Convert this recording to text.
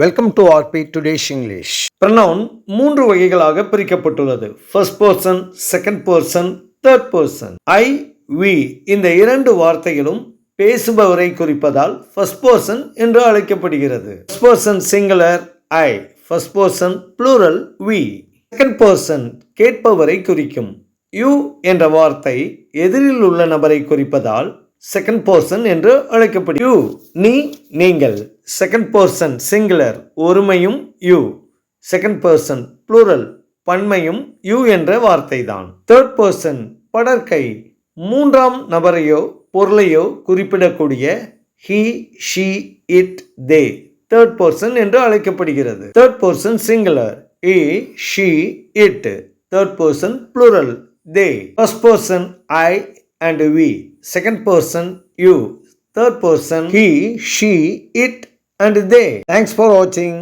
Welcome to RP today's English. Pronoun 3 வகைகளாக பிரிக்கப்பட்டுள்ளது. First person, second person, third person. I, we இந்த 2 வார்த்தைகளும் பேசுபவரை குறிப்பதால் ஃபர்ஸ்ட் பர்சன் என்று அழைக்கப்படுகிறது. First person singular I, first person plural we. Second person கேட்பவரை குறிக்கும். யூ என்ற வார்த்தை எதிரில் உள்ள நபரை குறிப்பதால் செகண்ட் பர்சன் என்று அழைக்கப்படுகிறது. யூ நீ, நீங்கள். செகண்ட் பர்சன் சிங்குலர் ஒருமையும் யூ. செகண்ட் பர்சன் ப்ளூரல் பன்மையும் யூ என்ற வார்த்தை தான். தேர்ட் பர்சன் படற்கை மூன்றாம் நபரையோ பொருளையோ குறிப்பிடக்கூடிய he, she, it, they third person என்று அழைக்கப்படுகிறது. Third person singular he, she, it. Third person plural they. First person I and we. Second person you. Third person he, she, it and they. Thanks for watching.